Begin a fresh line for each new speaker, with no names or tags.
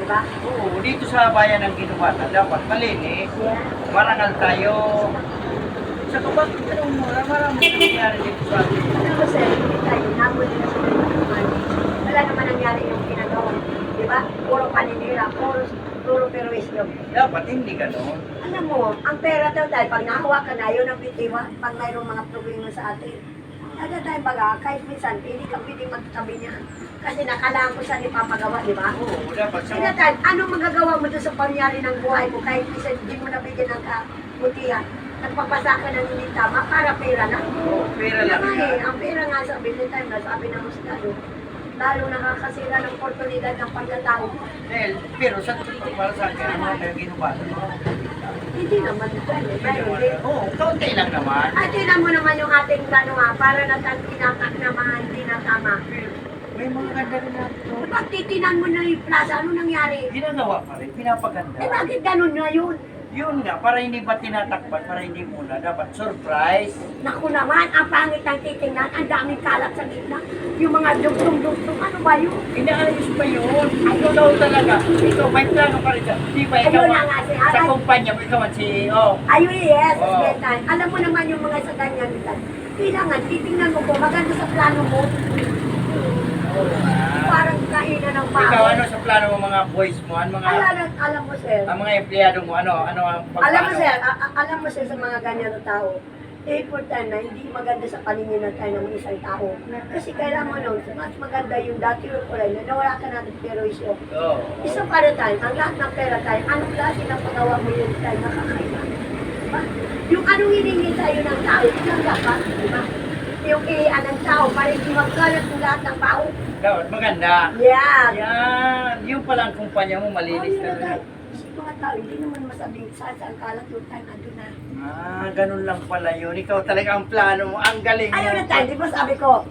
di ba?
Oo, dito sa bayan ng Ginubatan, dapat malinis.
Yeah.
Marangal tayo. Sa kapag tanong mo, marami nangyayari dito sa atin.
Ano ba sir, hindi tayo nabuli na sa naman. Wala naman nangyari yung ginagawa. Di ba? Puro paninira, puro perwisyo.
Dapat hindi gano'n.
Alam mo, ang pera daw tayo, pag nahawa ka na, yun ang bitiwa, pag mayroong mga problema sa atin. Ada tayong baga, kahit minsan, hindi ka pwede magtabi niya. Kasi nakalaan ko siya ni papagawa, di ba?
Oo, dapat sa
Sina tayo, anong magagawa mo doon sa pangyari ng buhay mo kahit minsan hindi mo nabigyan ng kabutihan? Nagpapasa ka ng hindi tama para pera na.
Oo, pera lang
Kaya nga
yan.
ang pera nga sabi ni tayo, sabi ng Mustado, lalo nakakasira ng oportunidad ng pagkatao.
Dahil, pero sa totoo, para sa akin, ano kayo Ginubatan?
Hindi naman tayo, dahil hindi.
Oo, kaunti lang naman.
At tinan mo naman yung ating gano'n para natinatak naman, hindi na tama.
May mga ganda rin natin.
Pag titinan mo na yung plaza, ano nangyari?
Ginagawa pa rin, pinapaganda.
Eh bakit gano'n na yun?
Yun nga, para hindi ba tinatakpan, para hindi muna, dapat surprise.
Naku naman, ang pangit ng titingnan, ang daming kalat sa gitna. Yung mga dugtong-dugtong, ano ba yun?
Inaayos pa yun. Ikaw daw talaga. Ikaw, may plano pa rin siya. Di ba ikaw
Ayun na nga, si
sa
Alan.
kumpanya mo, ikaw ang CEO.
Ayun, yes,
Oo.
Betan. Alam mo naman yung mga sa ganyan, Betan. Kailangan, titingnan mo po, maganda sa plano mo. Parang kainan ng
Ikaw,
bago.
ano sa plano mo mga boys mo? Ang mga,
Alam mo, sir.
ang mga empleyado mo, ano ang
Alam mo, sir, alam mo, sir, sa mga ganyan na tao, important na hindi maganda sa paningin na tayo ng isang tao. Kasi kailangan mo nun, mas maganda yung dati yung kulay na nawala ka natin pero isyo.
Oo.
Isa para tayo, ang lahat ng pera tayo, anong klase ng pagawa mo yun tayo nakakaiba? Diba? Yung anong hiningi tayo ng tao, yun ang dapat, diba? Yung iyan ng tao, para hindi magkalat ng lahat ng tao.
Dapat maganda.
Yeah.
Yan. Yung pala ang kumpanya mo, malinis
Oh,
na
yun
rin.
Kasi mga tao, hindi naman masabing saan sa kalat yung tayo nandun na.
Ganun lang pala yun. Ikaw talaga ang plano mo. Ang galing mo.
Ayaw na tayo, di ba sabi ko,